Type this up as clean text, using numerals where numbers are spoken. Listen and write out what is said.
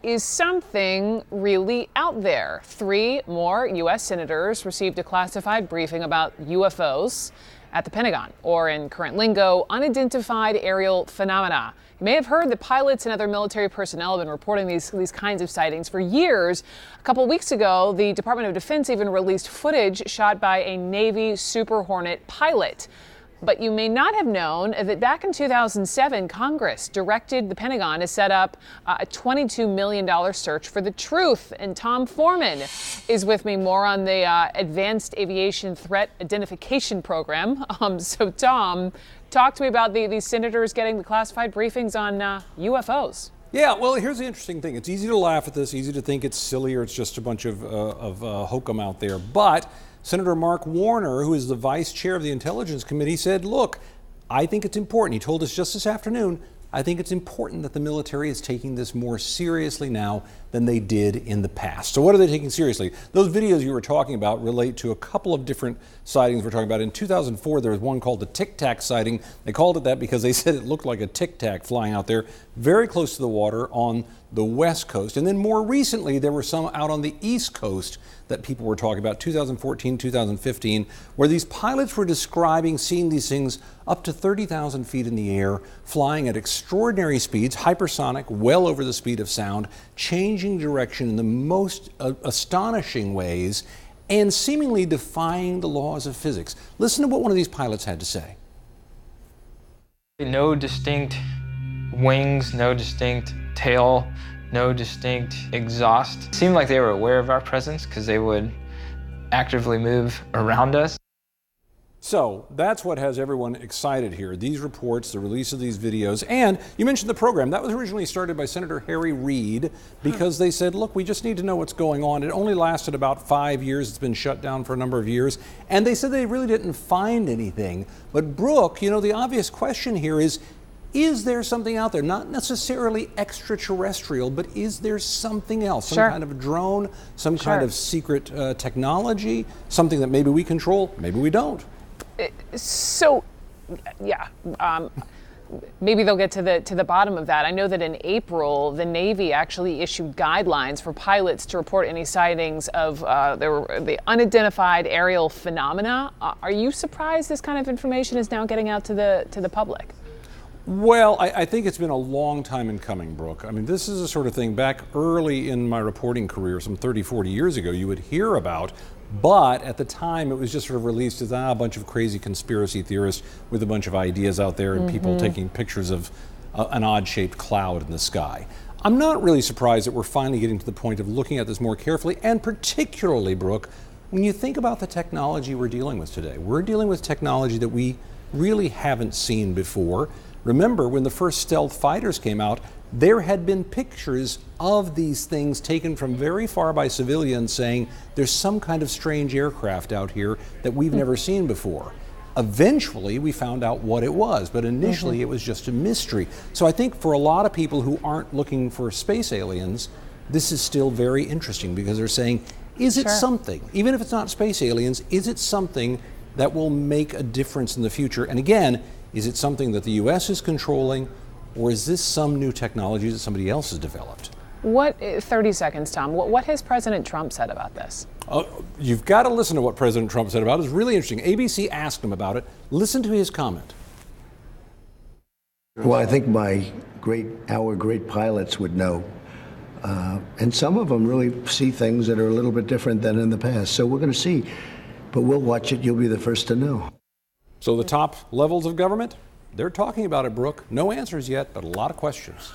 is something really out there. 3 more U.S. senators received a classified briefing about UFOs at the Pentagon, or in current lingo, unidentified aerial phenomena. You may have heard that pilots and other military personnel have been reporting these kinds of sightings for years. A couple weeks ago, the Department of Defense even released footage shot by a Navy Super Hornet pilot. But you may not have known that back in 2007, Congress directed the Pentagon to set up a $22 million search for the truth. And Tom Forman is with me more on the Advanced Aviation Threat Identification Program. So, Tom, talk to me about these senators getting the classified briefings on UFOs. Yeah, well, here's the interesting thing. It's easy to laugh at this, easy to think it's silly or it's just a bunch of hokum out there. But Senator Mark Warner, who is the vice chair of the Intelligence Committee, said, look, I think it's important. He told us just this afternoon, I think it's important that the military is taking this more seriously now than they did in the past. So what are they taking seriously? Those videos you were talking about relate to a couple of different sightings we're talking about. In 2004, there was one called the Tic-Tac sighting. They called it that because they said it looked like a Tic-Tac flying out there very close to the water on the West Coast. And then more recently, there were some out on the East Coast that people were talking about, 2014, 2015, where these pilots were describing seeing these things up to 30,000 feet in the air, flying at extraordinary speeds, hypersonic, well over the speed of sound, changing direction in the most astonishing ways, and seemingly defying the laws of physics. Listen to what one of these pilots had to say. No distinct wings, no distinct tail, no distinct exhaust. It seemed like they were aware of our presence because they would actively move around us. So that's what has everyone excited here. These reports, the release of these videos, and you mentioned the program. That was originally started by Senator Harry Reid because they said, look, we just need to know what's going on. It only lasted about 5 years. It's been shut down for a number of years. And they said they really didn't find anything. But Brooke, you know, the obvious question here is there something out there? Not necessarily extraterrestrial, but is there something else? Some kind of drone, some kind of secret technology, something that maybe we control, maybe we don't. So, yeah, maybe they'll get to the bottom of that. I know that in April, the Navy actually issued guidelines for pilots to report any sightings of the unidentified aerial phenomena. Are you surprised this kind of information is now getting out to the public? Well, I think it's been a long time in coming, Brooke. I mean, this is the sort of thing back early in my reporting career, some 30, 40 years ago, you would hear about, but at the time it was just sort of released as a bunch of crazy conspiracy theorists with a bunch of ideas out there and people taking pictures of an odd-shaped cloud in the sky. I'm not really surprised that we're finally getting to the point of looking at this more carefully, and particularly, Brooke, when you think about the technology we're dealing with today. We're dealing with technology that we really haven't seen before. Remember, when the first stealth fighters came out, there had been pictures of these things taken from very far by civilians saying there's some kind of strange aircraft out here that we've never seen before. Eventually, we found out what it was, but initially it was just a mystery. So I think for a lot of people who aren't looking for space aliens, this is still very interesting because they're saying, is it something, even if it's not space aliens, is it something that will make a difference in the future? And again, is it something that the U.S. is controlling, or is this some new technology that somebody else has developed? 30 seconds, Tom. What has President Trump said about this? You've got to listen to what President Trump said about it. It's really interesting. ABC asked him about it. Listen to his comment. Well, I think our great pilots would know. And some of them really see things that are a little bit different than in the past. So we're going to see. But we'll watch it. You'll be the first to know. So the top levels of government, they're talking about it, Brooke. No answers yet, but a lot of questions.